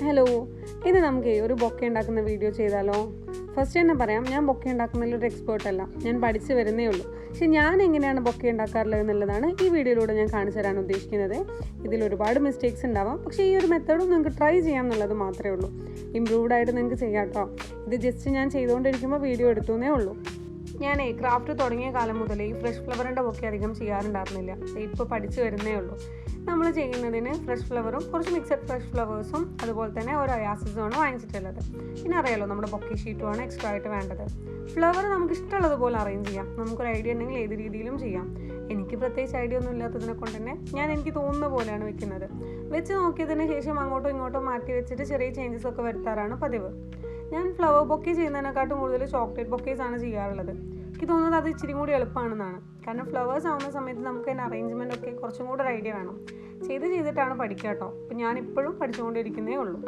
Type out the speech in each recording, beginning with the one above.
Hello, ഇത് നമുക്ക് ഒരു ബൊക്കെ ഉണ്ടാക്കുന്ന വീഡിയോ ചെയ്താലോ? ഫസ്റ്റ് തന്നെ പറയാം, ഞാൻ ബൊക്കെ ഉണ്ടാക്കുന്നതിലൊരു എക്സ്പേർട്ടല്ല, ഞാൻ പഠിച്ചു വരുന്നേ ഉള്ളൂ. പക്ഷെ ഞാൻ എങ്ങനെയാണ് ബൊക്കെ ഉണ്ടാക്കാറുള്ളത് എന്നുള്ളതാണ് ഈ വീഡിയോയിലൂടെ ഞാൻ കാണിച്ചു തരാൻ ഉദ്ദേശിക്കുന്നത്. ഇതിൽ ഒരുപാട് മിസ്റ്റേക്സ് ഉണ്ടാവാം, പക്ഷേ ഈ ഒരു മെത്തേഡും നിങ്ങൾക്ക് ട്രൈ ചെയ്യാം എന്നുള്ളത് മാത്രമേ ഉള്ളൂ. ഇമ്പ്രൂവ്ഡ് ആയിട്ട് നിങ്ങൾക്ക് ചെയ്യാം കേട്ടോ. ഇത് ജസ്റ്റ് ഞാൻ ചെയ്തുകൊണ്ടിരിക്കുമ്പോൾ വീഡിയോ എടുത്തുവെന്നേ ഉള്ളൂ. ഞാൻ ക്രാഫ്റ്റ് തുടങ്ങിയ കാലം മുതൽ ഈ ഫ്രഷ് ഫ്ലവറിൻ്റെ ബൊക്കെ അധികം ചെയ്യാറുണ്ടായിരുന്നില്ല. ഇപ്പോൾ പഠിച്ചു വരുന്നേ ഉള്ളൂ. നമ്മൾ ചെയ്യുന്നതിന് ഫ്രഷ് ഫ്ലവറും കുറച്ച് മിക്സഡ് ഫ്രഷ് ഫ്ലവേഴ്സും അതുപോലെ തന്നെ ഒരു അയാസിസുമാണ് വാങ്ങിച്ചിട്ടുള്ളത്. പിന്നെ അറിയാലോ, നമ്മുടെ ബൊക്കെ ഷീറ്റുമാണ് എക്സ്ട്രാ ആയിട്ട് വേണ്ടത്. ഫ്ലവർ നമുക്ക് ഇഷ്ടമുള്ളതുപോലെ അറേഞ്ച് ചെയ്യാം. നമുക്കൊരു ഐഡിയ ഉണ്ടെങ്കിൽ ഏത് രീതിയിലും ചെയ്യാം. എനിക്ക് പ്രത്യേകിച്ച് ഐഡിയ ഒന്നും ഇല്ലാത്തതിനെ കൊണ്ട് തന്നെ ഞാൻ എനിക്ക് തോന്നുന്ന പോലെയാണ് വെക്കുന്നത്. വെച്ച് നോക്കിയതിന് ശേഷം അങ്ങോട്ടും ഇങ്ങോട്ടും മാറ്റി വെച്ചിട്ട് ചെറിയ ചേഞ്ചസ് ഒക്കെ വരുത്താറാണ് പതിവ്. ഞാൻ ഫ്ലവർ ബൊക്കെ ചെയ്യുന്നതിനെക്കാട്ടും കൂടുതൽ ചോക്ലേറ്റ് ബൊക്കേസ് ആണ് ചെയ്യാറുള്ളത്. എനിക്ക് തോന്നുന്നത് അത് ഇച്ചിരി കൂടി എളുപ്പമാണെന്നാണ്. കാരണം ഫ്ലവേഴ്സ് ആവുന്ന സമയത്ത് നമുക്ക് അതിൻ്റെ അറേഞ്ച്മെൻ്റ് ഒക്കെ കുറച്ചും കൂടെ ഒരു ഐഡിയ വേണം. ചെയ്തിട്ടാണ് പഠിക്കുക കേട്ടോ. അപ്പോൾ ഞാനിപ്പോഴും പഠിച്ചുകൊണ്ടിരിക്കുന്നേ ഉള്ളൂ.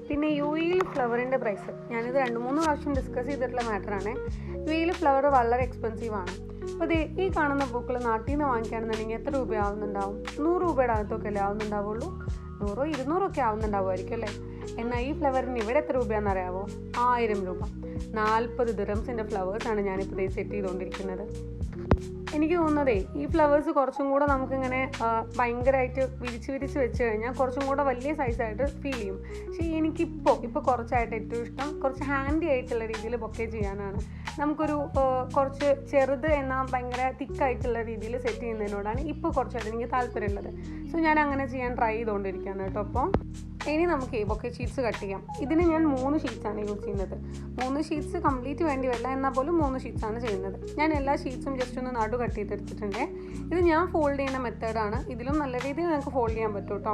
പിന്നെ UAE ഫ്ലവറിൻ്റെ പ്രൈസ് ഞാനിത് 2-3 പ്രാവശ്യം ഡിസ്കസ് ചെയ്തിട്ടുള്ള മാറ്ററാണ്. UAE ഫ്ലവർ വളരെ എക്സ്പെൻസീവ് ആണ്. അപ്പോൾ ഈ കാണുന്ന പൂക്കൾ നാട്ടിൽ നിന്ന് വാങ്ങിക്കുകയാണെന്നുണ്ടെങ്കിൽ എത്ര രൂപ ആവുന്നുണ്ടാവും? 100 രൂപയുടെ അകത്തൊക്കെ അല്ലേ ആവുന്നുണ്ടാവുള്ളൂ. 100-200 ഒക്കെ ആവുന്നുണ്ടാവുമായിരിക്കും അല്ലേ? എന്നാൽ ഈ ഫ്ലവറിന് ഇവിടെ എത്ര രൂപയാണെന്ന് അറിയാമോ? 1000 രൂപ. 40 ദിറംസിൻ്റെ ഫ്ലവേഴ്സാണ് ഞാനിപ്പോൾ സെറ്റ് ചെയ്തുകൊണ്ടിരിക്കുന്നത്. എനിക്ക് തോന്നുന്നതേ ഈ ഫ്ലവേഴ്സ് കുറച്ചും കൂടെ നമുക്കിങ്ങനെ ഭയങ്കരമായിട്ട് വിരിച്ച് വെച്ച് കഴിഞ്ഞാൽ കുറച്ചും കൂടെ വലിയ സൈസായിട്ട് ഫീൽ ചെയ്യും. പക്ഷേ എനിക്കിപ്പോൾ കുറച്ചായിട്ട് ഏറ്റവും ഇഷ്ടം കുറച്ച് ഹാൻഡി ആയിട്ടുള്ള രീതിയിൽ ബൊക്കെ ചെയ്യാനാണ്. നമുക്കൊരു കുറച്ച് ചെറുത് എന്നാൽ ഭയങ്കര തിക്കായിട്ടുള്ള രീതിയിൽ സെറ്റ് ചെയ്യുന്നതിനോടാണ് ഇപ്പോൾ കുറച്ചായിട്ട് എനിക്ക് താല്പര്യമുള്ളത്. സോ ഞാൻ അങ്ങനെ ചെയ്യാൻ ട്രൈ ചെയ്തുകൊണ്ടിരിക്കുകയാണ് കേട്ടോ. അപ്പോൾ ഇനി നമുക്ക് ഈ ബൊക്കെ ഷീറ്റ്സ് കട്ട് ചെയ്യാം. ഇതിന് ഞാൻ 3 ഷീറ്റ്സാണ് യൂസ് ചെയ്യുന്നത്. 3 ഷീറ്റ്സ് കംപ്ലീറ്റ് വേണ്ടി വരില്ല, എന്നാൽ പോലും 3 ഷീറ്റ്സാണ് ചെയ്യുന്നത്. ഞാൻ എല്ലാ ഷീറ്റ്സും ജസ്റ്റ് ഒന്ന് നടു കട്ട് ചെയ്തെടുത്തിട്ടുണ്ട്. ഇത് ഞാൻ ഫോൾഡ് ചെയ്യുന്ന മെത്തേഡാണ്. ഇതിലും നല്ല രീതിയിൽ നമുക്ക് ഫോൾഡ് ചെയ്യാൻ പറ്റും കേട്ടോ.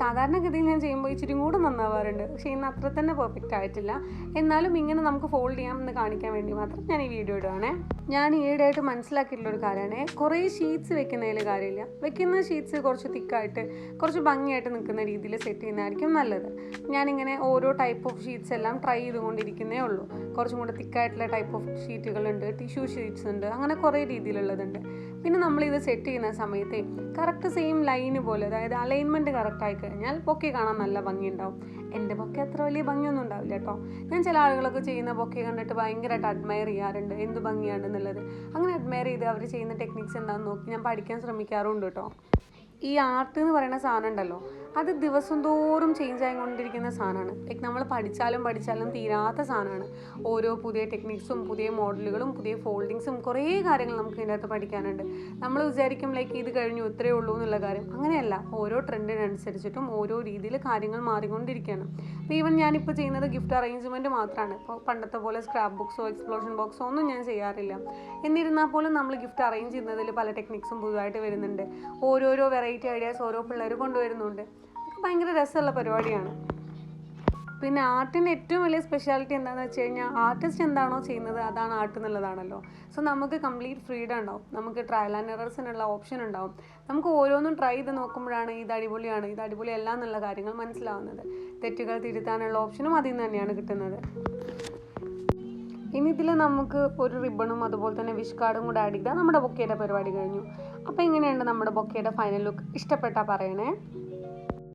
സാധാരണഗതിയിൽ ഞാൻ ചെയ്യുമ്പോൾ ഇച്ചിരി കൂടെ നന്നാവാറുണ്ട്. പക്ഷേ ഇന്ന് അത്ര തന്നെ പെർഫെക്റ്റ് ആയിട്ടില്ല. എന്നാലും ഇങ്ങനെ നമുക്ക് ഫോൾഡ് ചെയ്യാം എന്ന് കാണിക്കാൻ വേണ്ടി മാത്രം ഞാൻ ഈ വീഡിയോ ഇടുകയാണേ. ഞാൻ ഈയിടെയായിട്ട് മനസ്സിലാക്കിയിട്ടുള്ളൊരു കാര്യമാണ്, കുറേ ഷീറ്റ്സ് വെക്കുന്നതിൽ കാര്യമില്ല. വെക്കുന്ന ഷീറ്റ്സ് കുറച്ച് തിക്കായിട്ട് കുറച്ച് ഭംഗിയായിട്ട് നിൽക്കുന്ന രീതിയിൽ സെറ്റ് ചെയ്യുന്നതായിരിക്കും നല്ലത്. ഞാനിങ്ങനെ ഓരോ ടൈപ്പ് ഓഫ് ഷീറ്റ്സ് എല്ലാം ട്രൈ ചെയ്തുകൊണ്ടിരിക്കുന്നേ ഉള്ളൂ. കുറച്ചും കൂടെ തിക്കായിട്ടുള്ള ടൈപ്പ് ഓഫ് ഷീറ്റുകളുണ്ട്, ടിഷ്യൂ ഷീറ്റ്സ് ഉണ്ട്, അങ്ങനെ കുറേ രീതിയിലുള്ളതുണ്ട്. പിന്നെ നമ്മളിത് സെറ്റ് ചെയ്യുന്ന സമയത്ത് കറക്റ്റ് സെയിം ലൈന് പോലെ, അതായത് അലൈൻമെൻറ്റ് കറക്റ്റ് ആയി കഴിഞ്ഞാൽ ബൊക്കെ കാണാൻ നല്ല ഭംഗിയുണ്ടാവും. എൻ്റെ ബൊക്കെ അത്ര വലിയ ഭംഗിയൊന്നും ഉണ്ടാവില്ല കേട്ടോ. ഞാൻ ചില ആളുകളൊക്കെ ചെയ്യുന്ന ബൊക്കെ കണ്ടിട്ട് ഭയങ്കരമായിട്ട് അഡ്മയർ ചെയ്യാറുണ്ട്, എന്ത് ഭംഗിയാണെന്നുള്ളത്. അങ്ങനെ അഡ്മയർ ചെയ്ത് അവർ ചെയ്യുന്ന ടെക്നിക്സ് എന്താണെന്ന് നോക്കി ഞാൻ പഠിക്കാൻ ശ്രമിക്കാറുണ്ട് കേട്ടോ. ഈ ആർട്ട് എന്ന് പറയുന്ന സാധനം ഉണ്ടല്ലോ, അത് ദിവസം തോറും ചേഞ്ച് ആയിക്കൊണ്ടിരിക്കുന്ന സാധനമാണ്. നമ്മൾ പഠിച്ചാലും തീരാത്ത സാധനമാണ്. ഓരോ പുതിയ ടെക്നിക്സും പുതിയ മോഡലുകളും പുതിയ ഫോൾഡിങ്സും കുറേ കാര്യങ്ങൾ നമുക്ക് ഇതിൻ്റെ അകത്ത് പഠിക്കാനുണ്ട്. നമ്മൾ വിചാരിക്കും ഇത് കഴിഞ്ഞു ഇത്രയേ ഉള്ളൂ എന്നുള്ള കാര്യം. അങ്ങനെയല്ല, ഓരോ ട്രെൻഡിനനുസരിച്ചിട്ടും ഓരോ രീതിയിൽ കാര്യങ്ങൾ മാറിക്കൊണ്ടിരിക്കുകയാണ്. അപ്പോൾ ഈവൻ ഞാനിപ്പോൾ ചെയ്യുന്നത് ഗിഫ്റ്റ് അറേഞ്ച്മെൻറ്റ് മാത്രമാണ്. ഇപ്പോൾ പണ്ടത്തെ പോലെ സ്ക്രാപ്പ് ബുക്സോ എക്സ്പ്ലോഷൻ ബോക്സോ ഒന്നും ഞാൻ ചെയ്യാറില്ല. എന്നിരുന്നാൽ പോലും നമ്മൾ ഗിഫ്റ്റ് അറേഞ്ച് ചെയ്യുന്നതിൽ പല ടെക്നിക്സും പുതുതായിട്ട് വരുന്നുണ്ട്. ഓരോരോ വെറൈറ്റി ഐഡിയാസ് ഓരോ പിള്ളേർ കൊണ്ടുവരുന്നുണ്ട്. ഭയങ്കര രസമുള്ള പരിപാടിയാണ്. പിന്നെ ആർട്ടിൻ്റെ ഏറ്റവും വലിയ സ്പെഷ്യാലിറ്റി എന്താണെന്ന് വെച്ച് കഴിഞ്ഞാൽ, ആർട്ടിസ്റ്റ് എന്താണോ ചെയ്യുന്നത് അതാണ് ആർട്ട് എന്നുള്ളതാണല്ലോ. സോ നമുക്ക് കംപ്ലീറ്റ് ഫ്രീഡം ഉണ്ടാവും. നമുക്ക് ട്രയൽ ആൻഡ് എറേഴ്സിനുള്ള ഓപ്ഷൻ ഉണ്ടാവും. നമുക്ക് ഓരോന്നും ട്രൈ ചെയ്ത് നോക്കുമ്പോഴാണ് ഇത് അടിപൊളിയാണ് ഇത് അടിപൊളിയല്ല എന്നുള്ള കാര്യങ്ങൾ മനസ്സിലാവുന്നത്. തെറ്റുകൾ തിരുത്താനുള്ള ഓപ്ഷനും അതിൽ നിന്ന് തന്നെയാണ് കിട്ടുന്നത്. ഇനി ഇതിൽ നമുക്ക് ഒരു റിബണും അതുപോലെ തന്നെ വിഷ് കാർഡും കൂടെ ആഡ് ചെയ്താൽ നമ്മുടെ ബൊക്കയുടെ പരിപാടി കഴിഞ്ഞു. അപ്പോൾ ഇങ്ങനെയുണ്ട് നമ്മുടെ ബൊക്കയുടെ ഫൈനൽ ലുക്ക്. ഇഷ്ടപ്പെട്ടാൽ പറയണേ.